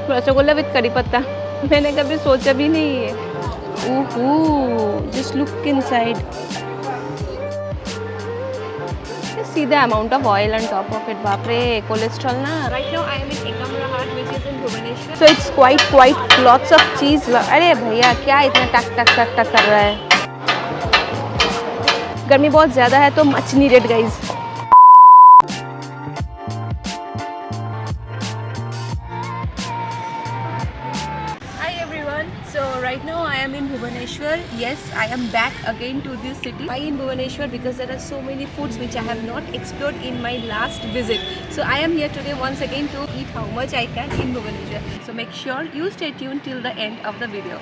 Rasgulla with करी पत्ता, मैंने कभी सोचा भी नहीं है। Oh, just look inside. See the amount of oil on top of it. बाप रे, cholesterol ना। Right now I am in Ekamra Hut, which is in Bhubaneswar. So it's quite lots of cheese. अरे भैया क्या इतना टक टक टक टक कर रहा है? गर्मी बहुत ज़्यादा है तो much needed guys. So right now I am in Bhubaneswar. Yes, I am back again to this city. Why in Bhubaneswar? Because there are so many foods which I have not explored in my last visit. So I am here today once again to eat how much I can in Bhubaneswar. So make sure you stay tuned till the end of the video.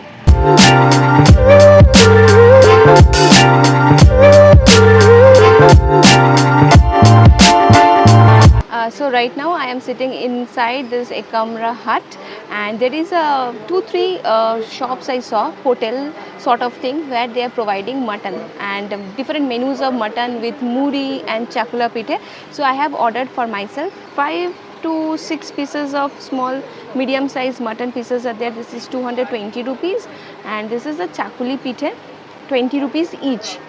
So right now I am sitting inside this Ekamra Hut, and there is a 2-3 shops I saw, hotel sort of thing, where they are providing mutton and different menus of mutton with muri and chakula pithe. So I have ordered for myself 5 to 6 pieces of small medium size mutton pieces are there. This is 220 rupees, and this is the chakuli pithe, 20 rupees each.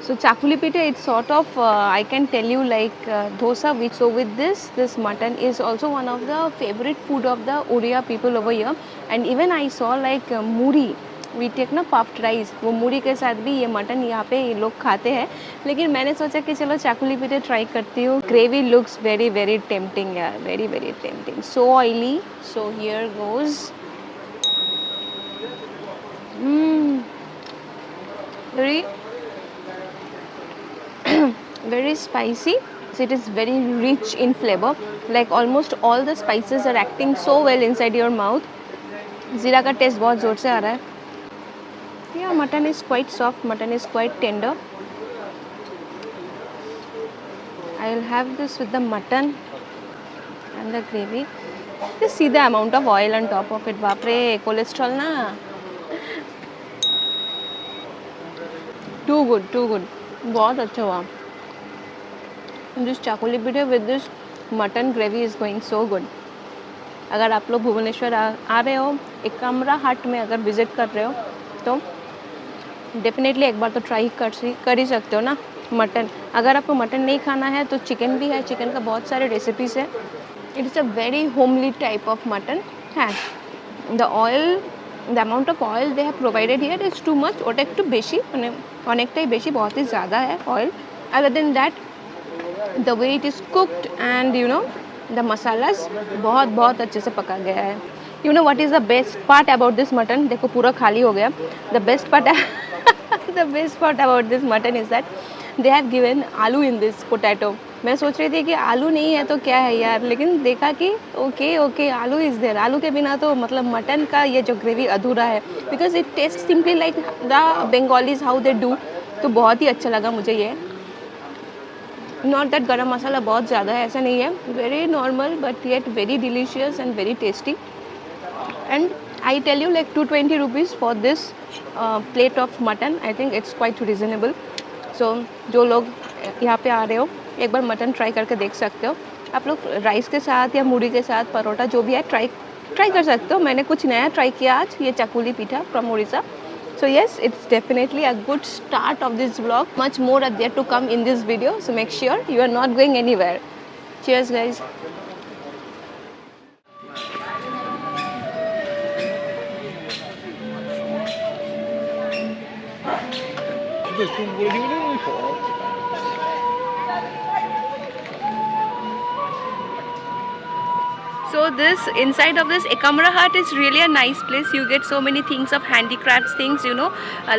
So chakuli pithe, it's sort of I can tell you like dosa. Which so with this mutton is also one of the favorite food of the Oriya people over here. And even I saw like muri. We take ना puffed rice, वो मूरी के साथ भी ये mutton यहाँ पे ये लोग खाते हैं. लेकिन मैंने सोचा कि चलो चाकुली पीठे ट्राई करती हूँ. Gravy looks very very tempting यार, very very tempting. So oily. So here goes. Very spicy. So it is very rich in flavor. Like almost all the spices are acting so well inside your mouth. जीरा का test बहुत ज़ोर से आ रहा है. Yeah, mutton is quite soft. Mutton is quite tender. I will have this with the mutton and the gravy. Just see the amount of oil on top of it. बाप रे, cholesterol ना. Too good, too good. बहुत अच्छा हुआ. This chakuli pithe with this mutton gravy is going so good. अगर आप लोग भुवनेश्वर आ रहे हो, एकाम्रा हट में अगर विज़िट कर रहे हो तो डेफिनेटली एक बार तो ट्राई कर ही सकते हो ना मटन. अगर आपको मटन नहीं खाना है तो चिकन भी है. चिकन का बहुत सारे रेसिपीज़ है. It is a very homely type of mutton है. The oil, the amount of oil they have provided here is too much. ওটা একটু বেশি, মানে অনেকটাই বেশি, बहुत ही ज़्यादा है oil. Other than that, the way it is cooked and you know the masalas बहुत अच्छे से पका गया है. You know what is the best part about this mutton? देखो पूरा खाली हो गया. The best part about this mutton is that they have given आलू in this potato. मैं सोच रही थी कि आलू नहीं है तो क्या है यार, लेकिन देखा कि ओके आलू इज़ देयर. आलू के बिना तो मतलब मटन का ये जो ग्रेवी अधूरा है. Because it taste simply like the Bengalis how they do. तो बहुत ही अच्छा लगा मुझे ये. नॉट दैट गरम मसाला बहुत ज़्यादा है, ऐसा नहीं है. Very normal but yet very delicious and very tasty. And I tell you like 220 rupees for this plate of mutton. I think it's quite reasonable. So जो लोग यहाँ पे आ रहे हो एक बार मटन ट्राई करके देख सकते हो. आप लोग राइस के साथ या मूढ़ी के साथ, परोठा जो भी है ट्राई कर सकते हो. मैंने कुछ नया ट्राई किया आज, ये चकुली पीठा from Orissa. So yes, it's definitely a good start of this vlog. Much more are there to come in this video, so make sure you are not going anywhere. Cheers guys. So this inside of this Ekamra Hut is really a nice place. You get so many things of handicrafts things, you know,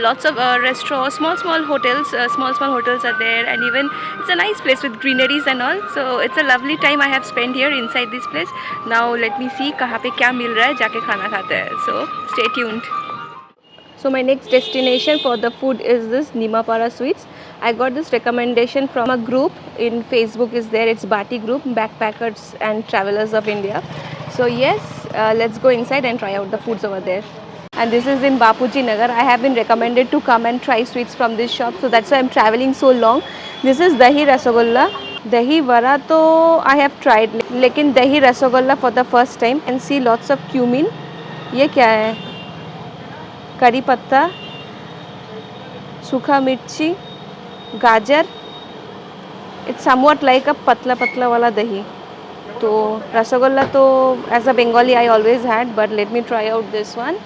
lots of restaurants, small hotels, small hotels are there, and even it's a nice place with greeneries and all. So it's a lovely time I have spent here inside this place. Now let me see कहाँ पे क्या मिल रहा है, जाके खाना खाते हैं. So stay tuned. So my next destination for the food is this Nimapara Sweets. I got this recommendation from a group in Facebook is there. It's Bati Group, Backpackers and Travelers of India. So yes, let's go inside and try out the foods over there. And this is in Bapuji Nagar. I have been recommended to come and try sweets from this shop. So that's why I'm traveling so long. This is Dahi Rasagulla. दही वड़ा तो I have tried, लेकिन dahi rasgulla for the first time. And see lots of cumin. ये क्या है? करी पत्ता, सूखा मिर्ची, गाजर। इट्स समवट लाइक अ पतला पतला वाला दही। तो रसगुल्ला तो as a Bengali I always had, but let me try out this one.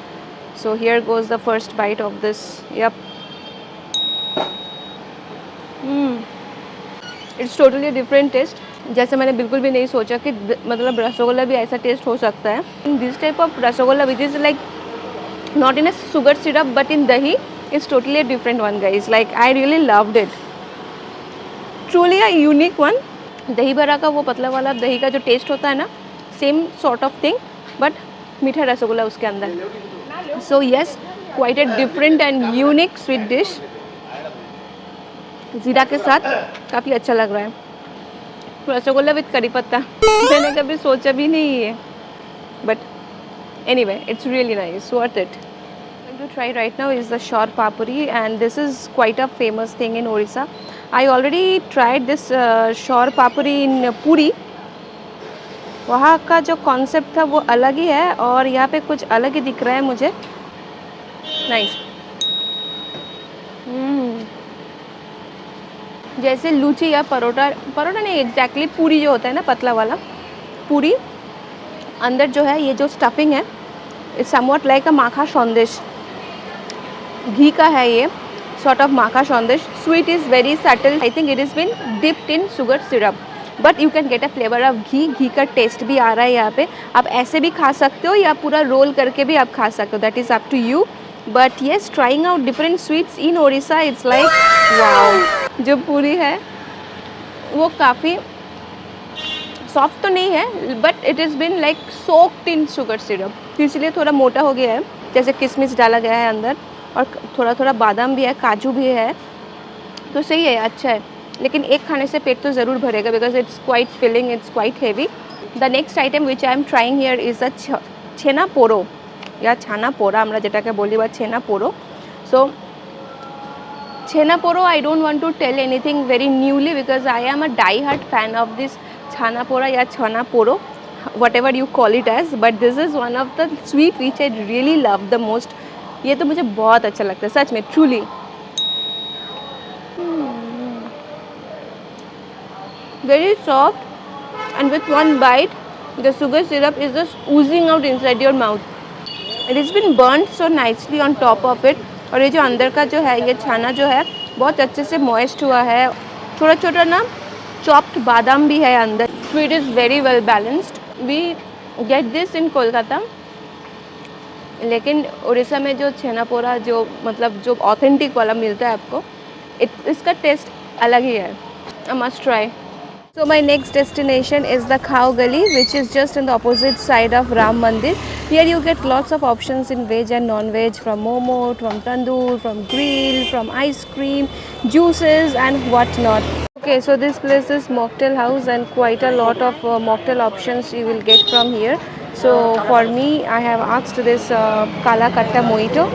So here goes the first bite of this. Yup, it's totally different taste. जैसे मैंने बिल्कुल भी नहीं सोचा कि मतलब रसगुल्ला भी ऐसा टेस्ट हो सकता है। In this type of rasgulla which is like not in a sugar syrup but in dahi, it's totally a different one guys. Like I really loved it, truly a unique one. दही बड़ा का वो पतला वाला दही का जो टेस्ट होता है ना, same sort of thing, but मीठा रसगुल्ला उसके अंदर। So yes, quite a different and unique sweet dish. ज़ीरा के साथ काफ़ी अच्छा लग रहा है। रसगुल्ला विथ करी पत्ता मैंने कभी सोचा भी नहीं है, but anyway, it's really nice, worth it. What I'm going to try right now is the shor papuri, and this is quite a famous thing in Orissa. I already tried this shor papuri in Puri. वहाँ का जो concept था वो अलग ही है, और यहाँ पे कुछ अलग ही दिख रहा है मुझे। नाइस। जैसे लूची या परोठा, परोठा नहीं एग्जैक्टली, पूरी जो होता है ना पतला वाला पूरी, अंदर जो है ये जो स्टफिंग है, इट्स समवट लाइक अ माखा संदेश। घी का है ये, sort of makha sandesh. Sweet is very subtle, I think it is been dipped in sugar syrup, but you can get a flavour of ghee. घी का टेस्ट भी आ रहा है यहाँ पे। आप ऐसे भी खा सकते हो या पूरा रोल करके भी आप खा सकते हो, that is up to you. But yes, trying out different sweets in Odisha, it's like wow. जो पूरी है वो काफ़ी सॉफ्ट तो नहीं है, but it is bin like soaked in sugar syrup, इसलिए थोड़ा मोटा हो गया है। जैसे किशमिश डाला गया है अंदर, और थोड़ा थोड़ा बादाम भी है, काजू भी है, तो सही है, अच्छा है। लेकिन एक खाने से पेट तो ज़रूर भरेगा, because it's quite filling, it's quite heavy. The next item which I am trying here is the chhena poda या छाना पोरा, আমরা যেটাকে বলি বা छेना पोरो। सो छेना पोरो, I don't want to tell anything very newly because I am a die-hard fan of this छाना पोरा या छाना पोरो, whatever you call it as, but this is one of the sweet which I really love the most. ये तो मुझे बहुत अच्छा लगता है सच में, truly. Very soft, and with one bite, the sugar syrup is just oozing out inside your mouth. It has been burnt so nicely on top of it. और ये जो अंदर का जो है, ये छाना जो है बहुत अच्छे से मॉइस्ट हुआ है। छोटा छोटा ना चॉप्ड बादाम भी है अंदर। Sweet is very well balanced. We get this in Kolkata, लेकिन उड़ीसा में जो छेना पोरा जो मतलब जो ऑथेंटिक वाला मिलता है आपको, इसका टेस्ट अलग ही है। A must try. So my next destination is the Khao Gali, which is just on the opposite side of Ram Mandir. Here you get lots of options in veg and non-veg, from momo, from tandoor, from grill, from ice cream, juices and what not. Okay, so this place is mocktail house, and quite a lot of mocktail options you will get from here. So for me, I have asked this Kala Katta Mojito.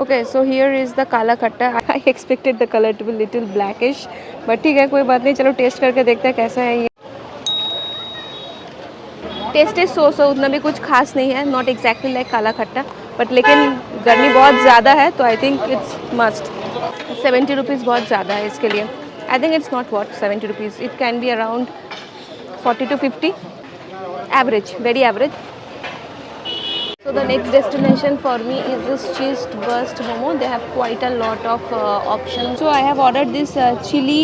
Okay, so here is the Kala Katta. I expected the color to be little blackish, but ठीक है, कोई बात नहीं, चलो test करके देखते हैं कैसा है ये। टेस्ट इज सो उतना भी कुछ खास नहीं है, नॉट एग्जैक्टली लाइक काला खट्टा, बट लेकिन गर्मी बहुत ज़्यादा है तो आई थिंक इट्स मस्ट। 70 रुपीज़ बहुत ज़्यादा है इसके लिए। आई think it's not what 70 rupees, it can be around 40 to 50, average, very average. So the next destination for me is this cheese burst momo. They have quite a lot of options. So I have ordered this chili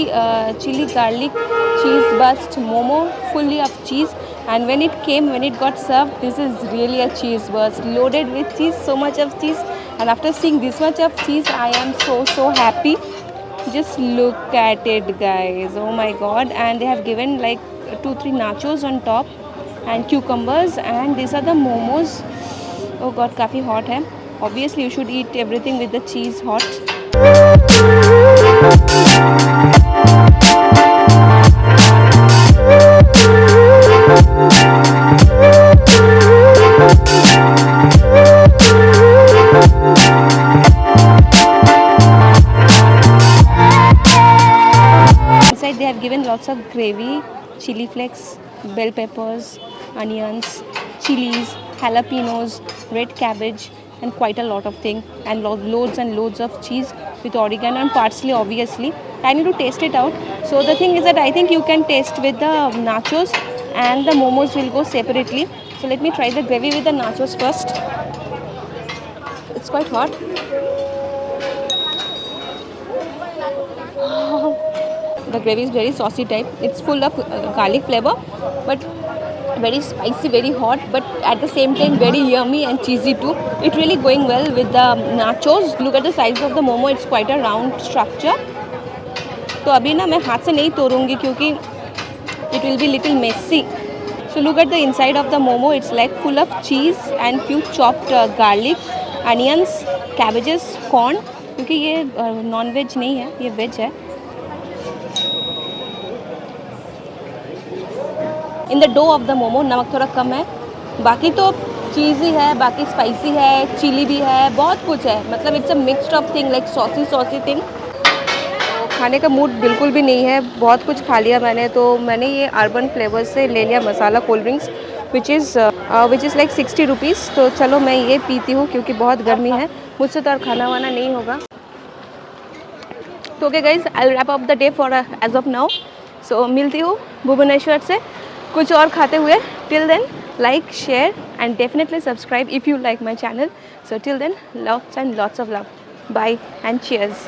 garlic cheese burst momo, fully of cheese. And when it got served, this is really a cheese burst, loaded with cheese, so much of cheese. And after seeing this much of cheese, I am so happy. Just look at it, guys. Oh my god. And they have given like 2-3 nachos on top and cucumbers, and these are the momos. Oh god, काफ़ी hot है. Obviously you should eat everything with the cheese hot. Inside they have given lots lots of gravy, chili flakes, bell peppers, onions, chilies, jalapenos, red cabbage, and quite a lot of things, and loads and loads of cheese with oregano and parsley, obviously. I need to taste it out. So the thing is that I think you can taste with the nachos, and the momos will go separately. So let me try the gravy with the nachos first. It's quite hot. The gravy is very saucy type. It's full of garlic flavor, but very spicy, very hot, but at the same time very yummy and cheesy too. It really going well with the nachos. Look at the size of the momo. It's quite a round structure. तो अभी ना मैं हाथ से नहीं तोड़ूंगी क्योंकि it will be little messy. So look at the inside of the momo. It's like full of cheese and few chopped garlic, onions, cabbages, corn. क्योंकि ये नॉन वेज नहीं है, ये वेज है. In the dough of the momo नमक थोड़ा कम है, बाकी तो चीज़ी है, बाकी स्पाइसी है, चिली भी है, बहुत कुछ है. मतलब it's a mixed of thing like saucy thing. खाने का मूड बिल्कुल भी नहीं है, बहुत कुछ खा लिया मैंने. तो मैंने ये अर्बन फ्लेवर्स से ले लिया masala cold drinks which is like 60 rupees. तो चलो मैं ये पीती हूँ क्योंकि बहुत गर्मी है, मुझसे तो और खाना वाना नहीं होगा. तो okay guys, I will wrap up the day for as of now. So मिलती हूँ भुवनेश्वर से कुछ और खाते हुए. Till then like, share and definitely subscribe if you like my channel. So till then, lots and lots of love. Bye and cheers.